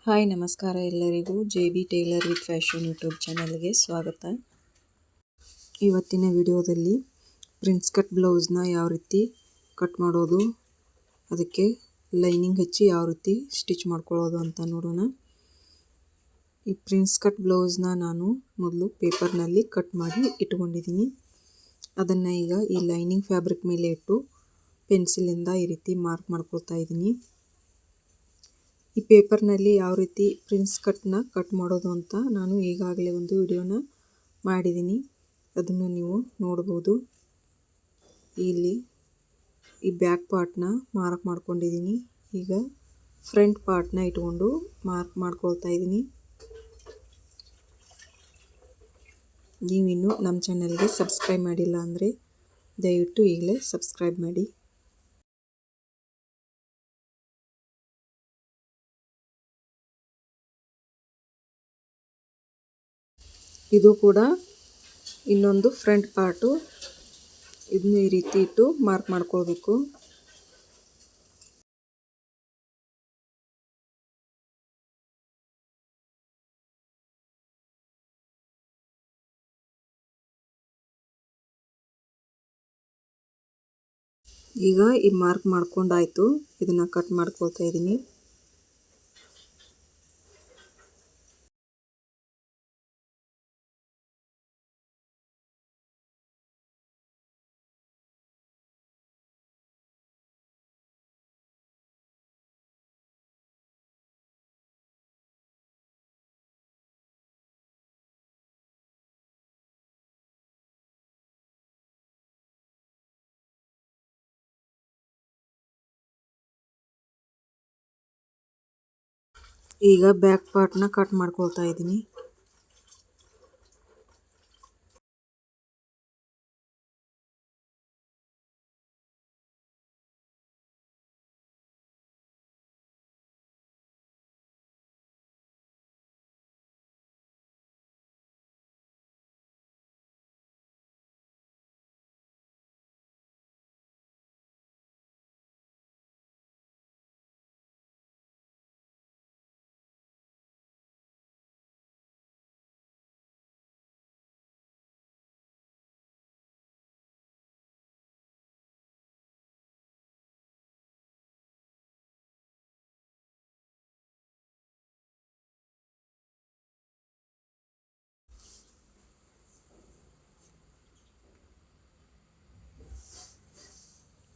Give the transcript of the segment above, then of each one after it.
Hi ನಮಸ್ಕಾರ ಎಲ್ಲರಿಗೂ JB tailor with fashion YouTube ಚಾನಲ್ಗೆ ಸ್ವಾಗತ. ಇವತ್ತಿನ ವಿಡಿಯೋದಲ್ಲಿ ಪ್ರಿನ್ಸ್ ಕಟ್ ಬ್ಲೌಸ್ನ ಯಾವ ರೀತಿ ಕಟ್ ಮಾಡೋದು, ಅದಕ್ಕೆ ಲೈನಿಂಗ್ ಹಚ್ಚಿ ಯಾವ ರೀತಿ ಸ್ಟಿಚ್ ಮಾಡ್ಕೊಳ್ಳೋದು ಅಂತ ನೋಡೋಣ. ಈ ಪ್ರಿನ್ಸ್ ಕಟ್ ಬ್ಲೌಸ್ನ ನಾನು ಮೊದಲು ಪೇಪರ್ನಲ್ಲಿ ಕಟ್ ಮಾಡಿ ಇಟ್ಕೊಂಡಿದ್ದೀನಿ. ಅದನ್ನು ಈಗ ಈ ಲೈನಿಂಗ್ ಫ್ಯಾಬ್ರಿಕ್ ಮೇಲೆ ಇಟ್ಟು ಪೆನ್ಸಿಲಿಂದ ಈ ರೀತಿ ಮಾರ್ಕ್ ಮಾಡ್ಕೊಳ್ತಾ ಇದ್ದೀನಿ. ಈ ಪೇಪರ್ನಲ್ಲಿ ಯಾವ ರೀತಿ ಪ್ರಿನ್ಸ್ ಕಟ್ನ ಕಟ್ ಮಾಡೋದು ಅಂತ ನಾನು ಈಗಾಗಲೇ ಒಂದು ವಿಡಿಯೋನ ಮಾಡಿದ್ದೀನಿ, ಅದನ್ನು ನೀವು ನೋಡ್ಬೋದು. ಇಲ್ಲಿ ಈ ಬ್ಯಾಕ್ ಪಾರ್ಟ್ನ ಮಾರ್ಕ್ ಮಾಡ್ಕೊಂಡಿದ್ದೀನಿ. ಈಗ ಫ್ರಂಟ್ ಪಾರ್ಟ್ನ ಇಟ್ಕೊಂಡು ಮಾರ್ಕ್ ಮಾಡ್ಕೊಳ್ತಾ ಇದ್ದೀನಿ. ನೀವಿನ್ನೂ ನಮ್ಮ ಚಾನಲ್ಗೆ ಸಬ್ಸ್ಕ್ರೈಬ್ ಮಾಡಿಲ್ಲ ಅಂದರೆ ದಯವಿಟ್ಟು ಈಗಲೇ ಸಬ್ಸ್ಕ್ರೈಬ್ ಮಾಡಿ. ಇದು ಕೂಡ ಇನ್ನೊಂದು ಫ್ರಂಟ್ ಪಾರ್ಟು, ಇದನ್ನು ಈ ರೀತಿ ಇಟ್ಟು ಮಾರ್ಕ್ ಮಾಡ್ಕೊಳ್ಬೇಕು. ಈಗ ಈ ಮಾರ್ಕ್ ಮಾಡ್ಕೊಂಡಾಯ್ತು, ಇದನ್ನು ಕಟ್ ಮಾಡ್ಕೊಳ್ತಾ ಇದ್ದೀನಿ. ಈಗ ಬ್ಯಾಕ್ ಪಾರ್ಟ್ನ ಕಟ್ ಮಾಡ್ಕೊಳ್ತಾ ಇದ್ದೀನಿ.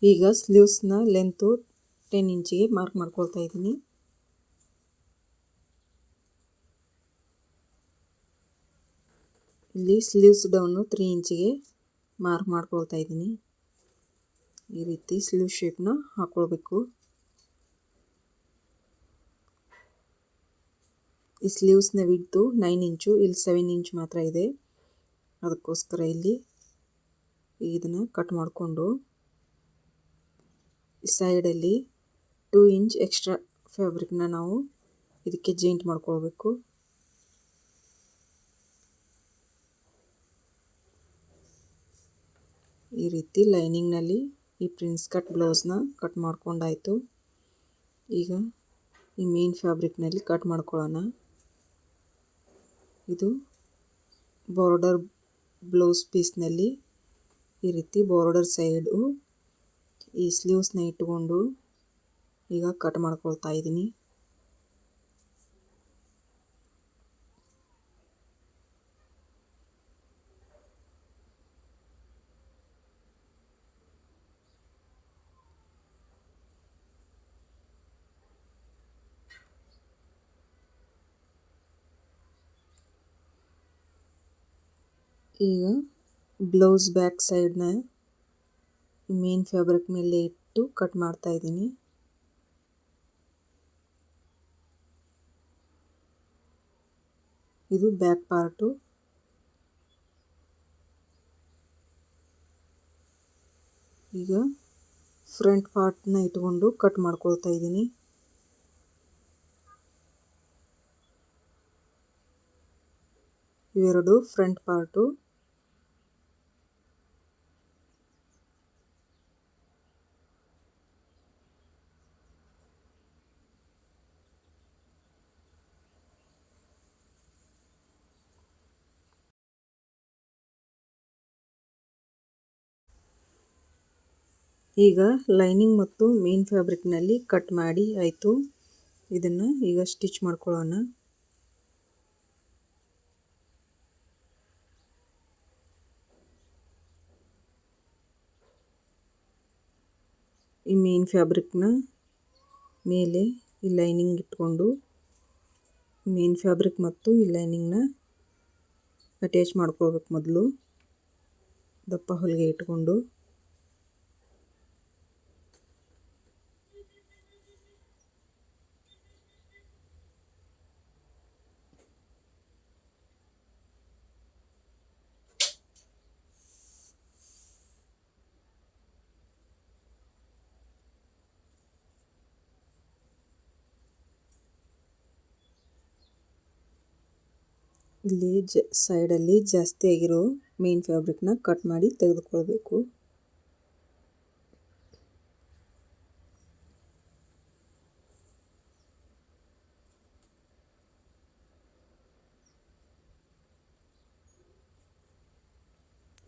ಈಗ ಸ್ಲೀವ್ಸ್ನ ಲೆಂತು 10 ಇಂಚಿಗೆ ಮಾರ್ಕ್ ಮಾಡ್ಕೊಳ್ತಾ ಇದ್ದೀನಿ. ಇಲ್ಲಿ ಸ್ಲೀವ್ಸ್ ಡೌನು 3 ಇಂಚಿಗೆ ಮಾರ್ಕ್ ಮಾಡ್ಕೊಳ್ತಾ ಇದ್ದೀನಿ. ಈ ರೀತಿ ಸ್ಲೀವ್ ಶೇಪ್ನ ಹಾಕ್ಕೊಳ್ಬೇಕು. ಈ ಸ್ಲೀವ್ಸ್ನ ವಿಡ್ತು 9 ಇಂಚು, ಇಲ್ಲಿ 7 ಇಂಚ್ ಮಾತ್ರ ಇದೆ. ಅದಕ್ಕೋಸ್ಕರ ಇಲ್ಲಿ ಇದನ್ನು ಕಟ್ ಮಾಡಿಕೊಂಡು ಈ ಸೈಡಲ್ಲಿ 2 ಇಂಚ್ ಎಕ್ಸ್ಟ್ರಾ ಫ್ಯಾಬ್ರಿಕ್ನ ನಾವು ಇದಕ್ಕೆ ಜಾಯಿಂಟ್ ಮಾಡ್ಕೊಳ್ಬೇಕು. ಈ ರೀತಿ ಲೈನಿಂಗ್ನಲ್ಲಿ ಈ ಪ್ರಿನ್ಸ್ ಕಟ್ ಬ್ಲೌಸ್ನ ಕಟ್ ಮಾಡ್ಕೊಂಡಾಯಿತು. ಈಗ ಈ ಮೇನ್ ಫ್ಯಾಬ್ರಿಕ್ನಲ್ಲಿ ಕಟ್ ಮಾಡ್ಕೊಳ್ಳೋಣ. ಇದು ಬಾರ್ಡರ್ ಬ್ಲೌಸ್ ಪೀಸ್ನಲ್ಲಿ ಈ ರೀತಿ ಬಾರ್ಡರ್ ಸೈಡು ಈ ಸ್ಲೀವ್ಸ್ನ ಇಟ್ಟುಕೊಂಡು ಈಗ ಕಟ್ ಮಾಡ್ಕೊಳ್ತಾ ಇದ್ದೀನಿ. ಈಗ ಬ್ಲೌಸ್ ಬ್ಯಾಕ್ ಸೈಡ್ನ ಮೇನ್ ಫ್ಯಾಬ್ರಿಕ್ ಮೇಲೆ ಇಟ್ಟು ಕಟ್ ಮಾಡ್ತಾ ಇದ್ದೀನಿ. ಇದು ಬ್ಯಾಕ್ ಪಾರ್ಟು. ಈಗ ಫ್ರಂಟ್ ಪಾರ್ಟ್ನ ಇಟ್ಕೊಂಡು ಕಟ್ ಮಾಡ್ಕೊಳ್ತಾ ಇದ್ದೀನಿ. ಇವೆರಡು ಫ್ರಂಟ್ ಪಾರ್ಟು. ಈಗ ಲೈನಿಂಗ್ ಮತ್ತು ಮೇನ್ ಫ್ಯಾಬ್ರಿಕ್ನಲ್ಲಿ ಕಟ್ ಮಾಡಿ ಆಯಿತು. ಇದನ್ನು ಈಗ ಸ್ಟಿಚ್ ಮಾಡ್ಕೊಳ್ಳೋಣ. ಈ ಮೇನ್ ಫ್ಯಾಬ್ರಿಕ್ನ ಮೇಲೆ ಈ ಲೈನಿಂಗ್ ಇಟ್ಕೊಂಡು ಮೇನ್ ಫ್ಯಾಬ್ರಿಕ್ ಮತ್ತು ಈ ಲೈನಿಂಗ್ನ ಅಟ್ಯಾಚ್ ಮಾಡ್ಕೊಳ್ಬೇಕು. ಮೊದಲು ದಪ್ಪ ಹೊಲಿಗೆ ಇಟ್ಕೊಂಡು ಇಲ್ಲಿ ಸೈಡಲ್ಲಿ ಜಾಸ್ತಿ ಆಗಿರೋ ಮೇನ್ ಫ್ಯಾಬ್ರಿಕ್ನ ಕಟ್ ಮಾಡಿ ತೆಗೆದುಕೊಳ್ಬೇಕು.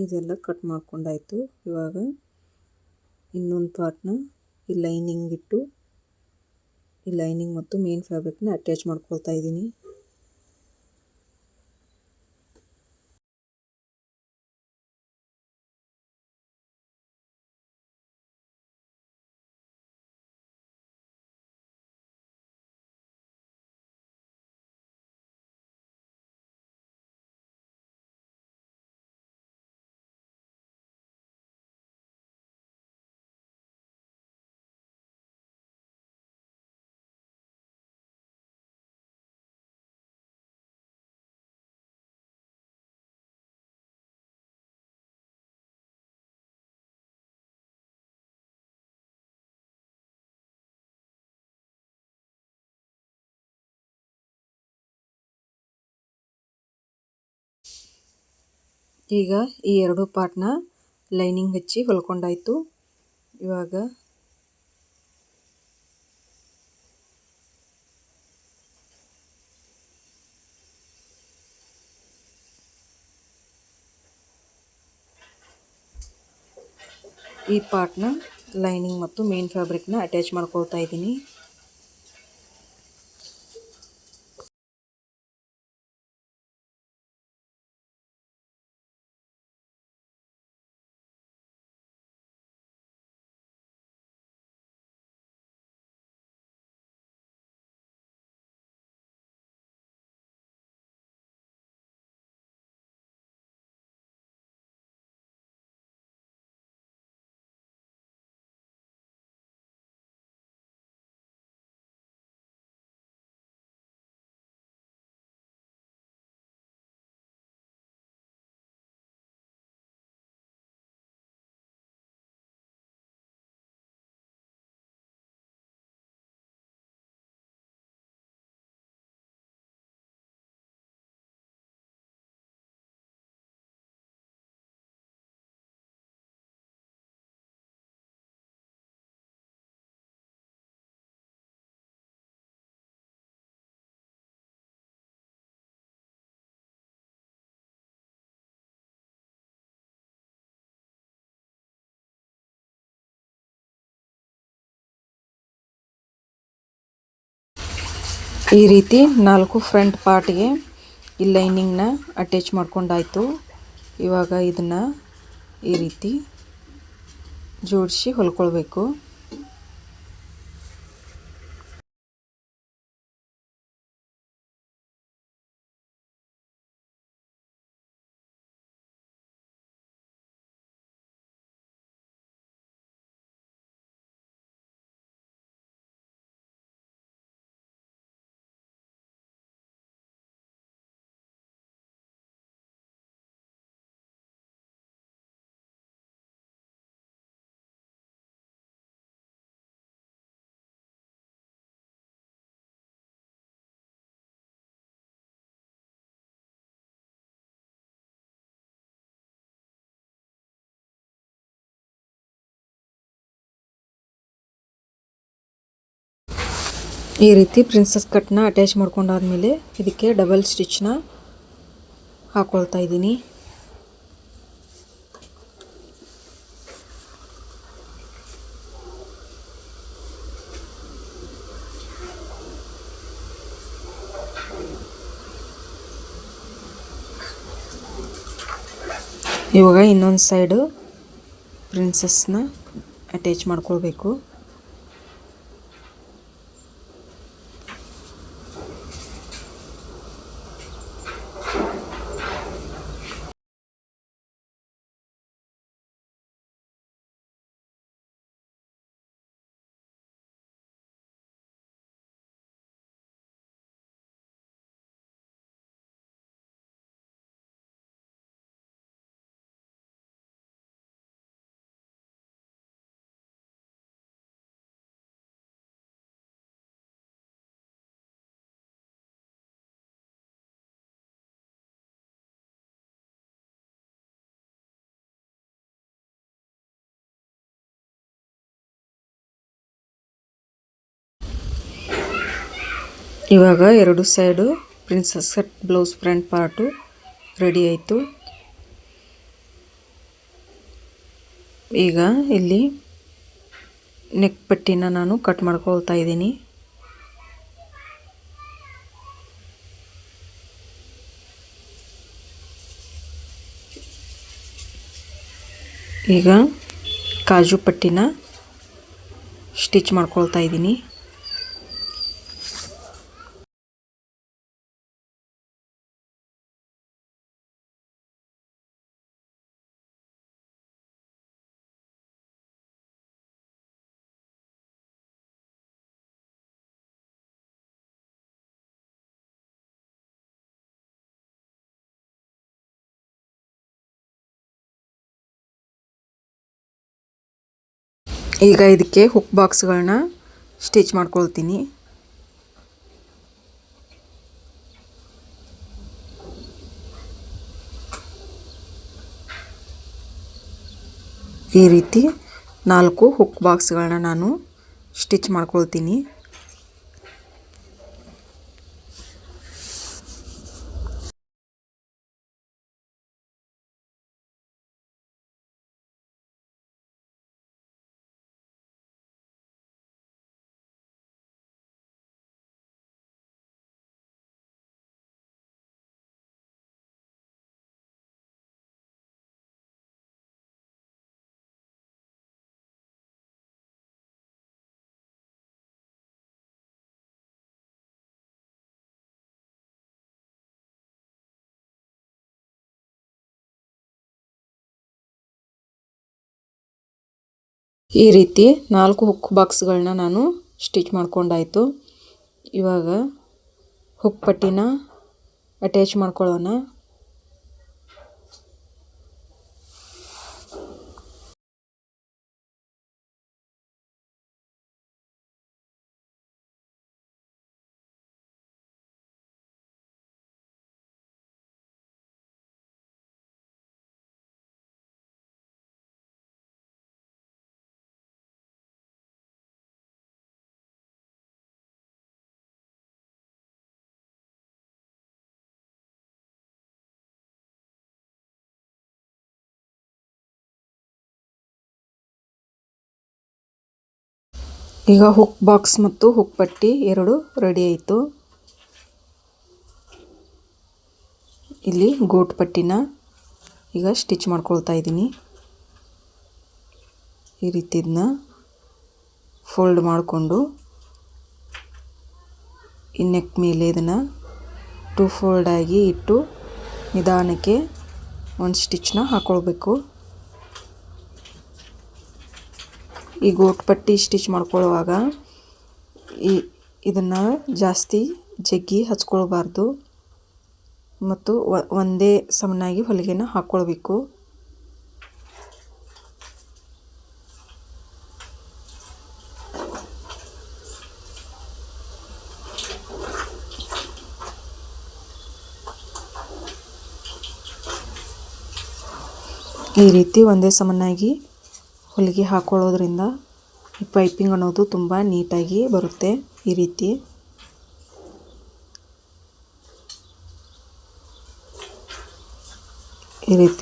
ಇದೆಲ್ಲ ಕಟ್ ಮಾಡ್ಕೊಂಡಾಯ್ತು. ಇವಾಗ ಇನ್ನೊಂದು ಪಾರ್ಟ್ನ ಈ ಲೈನಿಂಗ್ ಇಟ್ಟು ಈ ಲೈನಿಂಗ್ ಮತ್ತು ಮೇನ್ ಫ್ಯಾಬ್ರಿಕ್ನ ಅಟ್ಯಾಚ್ ಮಾಡ್ಕೊಳ್ತಾ ಇದ್ದೀನಿ. ಈಗ ಈ ಎರಡು ಪಾರ್ಟ್ನ ಲೈನಿಂಗ್ ಹಚ್ಚಿ ಹೊಲ್ಕೊಂಡಾಯ್ತು. ಇವಾಗ ಈ ಪಾರ್ಟ್ನ ಲೈನಿಂಗ್ ಮತ್ತು ಮೇನ್ ಫ್ಯಾಬ್ರಿಕ್ನ ಅಟ್ಯಾಚ್ ಮಾಡ್ಕೊಳ್ತಾ ಇದ್ದೀನಿ. ಈ ರೀತಿ 4 ಫ್ರಂಟ್ ಪಾರ್ಟ್ಗೆ ಈ ಲೈನಿಂಗ್ನ ಅಟ್ಯಾಚ್ ಮಾಡ್ಕೊಂಡಾಯ್ತು. ಇವಾಗ ಇದನ್ನು ಈ ರೀತಿ ಜೋಡಿಸಿ ಹೊಲ್ಕೊಳ್ಬೇಕು. ಈ ರೀತಿ ಪ್ರಿನ್ಸಸ್ ಕಟ್ನ ಅಟ್ಯಾಚ್ ಮಾಡ್ಕೊಂಡಾದ್ಮೇಲೆ ಇದಕ್ಕೆ ಡಬಲ್ ಸ್ಟಿಚ್ನ ಹಾಕ್ಕೊಳ್ತಾ ಇದ್ದೀನಿ. ಇವಾಗ ಇನ್ನೊಂದು ಸೈಡು ಪ್ರಿನ್ಸಸ್ನ ಅಟ್ಯಾಚ್ ಮಾಡ್ಕೊಳ್ಬೇಕು. ಇವಾಗ ಎರಡು side princess cut blouse front part ready ಆಯಿತು. ಈಗ ಇಲ್ಲಿ ನೆಕ್ ಪಟ್ಟಿನ ನಾನು ಕಟ್ ಮಾಡ್ಕೊಳ್ತಾ ಇದ್ದೀನಿ. ಈಗ ಕಾಜು ಪಟ್ಟಿನ ಸ್ಟಿಚ್ ಮಾಡ್ಕೊಳ್ತಾ ಇದ್ದೀನಿ. ಈಗ ಇದಕ್ಕೆ ಹುಕ್ ಬಾಕ್ಸ್ಗಳನ್ನ ಸ್ಟಿಚ್ ಮಾಡ್ಕೊಳ್ತೀನಿ. ಈ ರೀತಿ 4 ಹುಕ್ ಬಾಕ್ಸ್ಗಳನ್ನ ನಾನು ಸ್ಟಿಚ್ ಮಾಡ್ಕೊಳ್ತೀನಿ. ಈ ರೀತಿ 4 ಹುಕ್ ಬಾಕ್ಸ್ಗಳನ್ನ ನಾನು ಸ್ಟಿಚ್ ಮಾಡ್ಕೊಂಡಾಯಿತು. ಇವಾಗ ಹುಕ್ ಪಟ್ಟಿನ ಅಟ್ಯಾಚ್ ಮಾಡ್ಕೊಳ್ಳೋಣ. ಈಗ ಹುಕ್ ಬಾಕ್ಸ್ ಮತ್ತು ಹುಕ್ ಪಟ್ಟಿ ಎರಡು ರೆಡಿ ಆಯಿತು. ಇಲ್ಲಿ ಗೋಟ್ ಪಟ್ಟಿನ ಈಗ ಸ್ಟಿಚ್ ಮಾಡ್ಕೊಳ್ತಾ ಇದ್ದೀನಿ. ಈ ರೀತಿ ಇದನ್ನ ಫೋಲ್ಡ್ ಮಾಡಿಕೊಂಡು ಈ ನೆಕ್ ಮೇಲೆ ಇದನ್ನು 2 ಫೋಲ್ಡ್ ಆಗಿ ಇಟ್ಟು ನಿಧಾನಕ್ಕೆ ಒಂದು ಸ್ಟಿಚ್ನ ಹಾಕ್ಕೊಳ್ಬೇಕು. ಈ ಗೋಟ್ ಪಟ್ಟಿ ಸ್ಟಿಚ್ ಮಾಡ್ಕೊಳ್ಳುವಾಗ ಇದನ್ನು ಜಾಸ್ತಿ ಜಗ್ಗಿ ಹಚ್ಕೊಳ್ಬಾರ್ದು ಮತ್ತು ಒಂದೇ ಸಮನಾಗಿ ಹೊಲಿಗೆನ ಹಾಕ್ಕೊಳ್ಬೇಕು. ಈ ರೀತಿ ಒಂದೇ ಸಮನಾಗಿ ಹೊಲಿಗೆ ಹಾಕೊಳ್ಳೋದ್ರಿಂದ ಈ ಪೈಪಿಂಗ್ ಅನ್ನೋದು ತುಂಬ ನೀಟಾಗಿ ಬರುತ್ತೆ. ಈ ರೀತಿ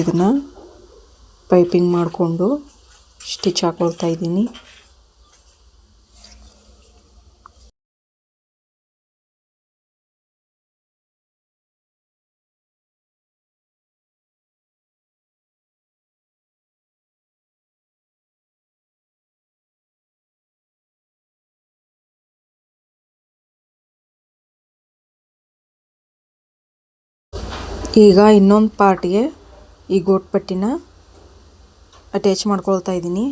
ಇದನ್ನು ಪೈಪಿಂಗ್ ಮಾಡಿಕೊಂಡು ಸ್ಟಿಚ್ ಹಾಕೊಳ್ತಾ ಇದ್ದೀನಿ. ಈಗ ಇನ್ನೊಂದು ಪಾರ್ಟ್ಗೆ ಈ ಗೋಟ್ ಪಟ್ಟಿನ ಅಟ್ಯಾಚ್ ಮಾಡ್ಕೊಳ್ತಾ ಇದ್ದೀನಿ.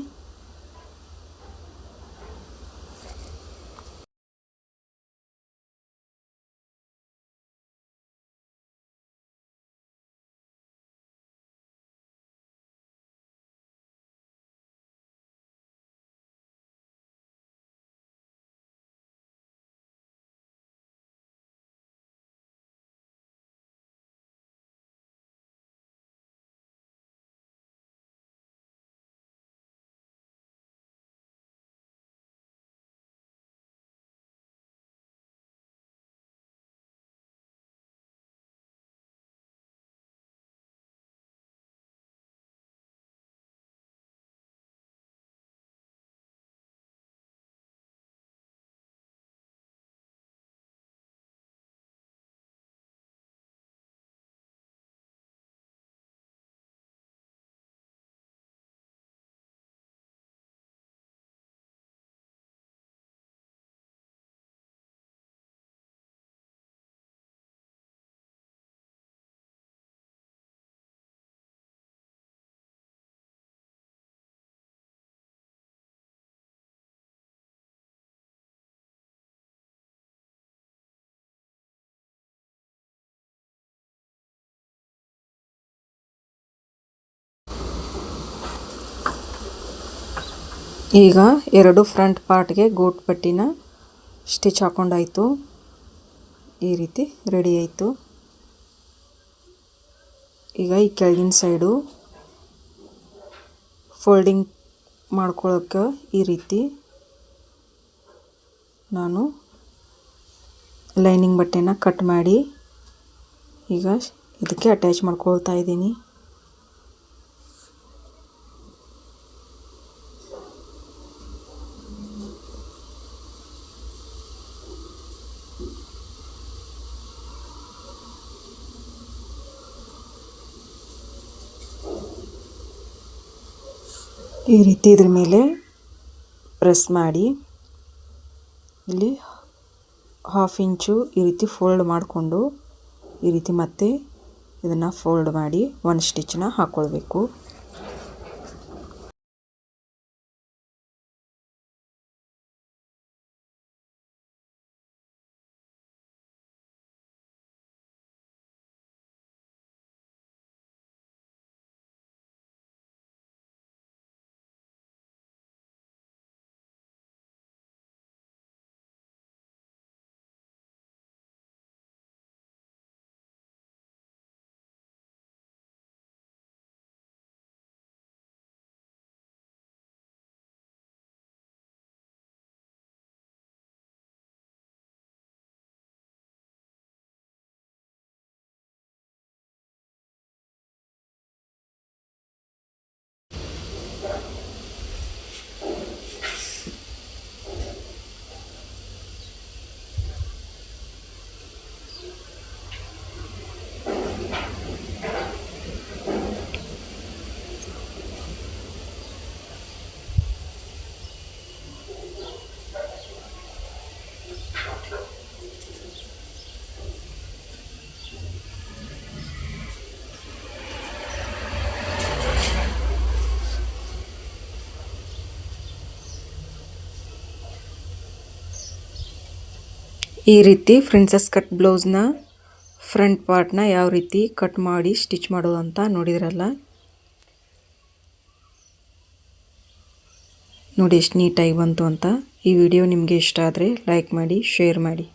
ಈಗ ಎರಡು ಫ್ರಂಟ್ ಪಾರ್ಟ್ಗೆ ಗೋಟ್ ಪಟ್ಟಿನ ಸ್ಟಿಚ್ ಹಾಕೊಂಡಾಯಿತು. ಈ ರೀತಿ ರೆಡಿ ಆಯಿತು. ಈಗ ಈ ಕೆಳಗಿನ ಸೈಡು ಫೋಲ್ಡಿಂಗ್ ಮಾಡ್ಕೊಳ್ಳೋಕೆ ಈ ರೀತಿ ನಾನು ಲೈನಿಂಗ್ ಬಟ್ಟೆನ ಕಟ್ ಮಾಡಿ ಈಗ ಇದಕ್ಕೆ ಅಟ್ಯಾಚ್ ಮಾಡ್ಕೊಳ್ತಾ ಇದ್ದೀನಿ. ಈ ರೀತಿ ಇದ್ರ ಮೇಲೆ ಪ್ರೆಸ್ ಮಾಡಿ ಇಲ್ಲಿ 1/2 ಇಂಚು ಈ ರೀತಿ ಫೋಲ್ಡ್ ಮಾಡಿಕೊಂಡು ಈ ರೀತಿ ಮತ್ತೆ ಇದನ್ನು ಫೋಲ್ಡ್ ಮಾಡಿ ಒಂದು ಸ್ಟಿಚ್ನ ಹಾಕ್ಕೊಳ್ಬೇಕು. ಈ ರೀತಿ ಪ್ರಿನ್ಸಸ್ ಕಟ್ ಬ್ಲೌಸ್ನ ಫ್ರಂಟ್ ಪಾರ್ಟ್ನ ಯಾವ ರೀತಿ ಕಟ್ ಮಾಡಿ ಸ್ಟಿಚ್ ಮಾಡೋದು ಅಂತ ನೋಡಿದ್ರಲ್ಲ. ನೋಡಿ ಎಷ್ಟು ನೀಟಾಗಿ ಬಂತು ಅಂತ. ಈ ವಿಡಿಯೋ ನಿಮಗೆ ಇಷ್ಟ ಆದರೆ ಲೈಕ್ ಮಾಡಿ, ಶೇರ್ ಮಾಡಿ.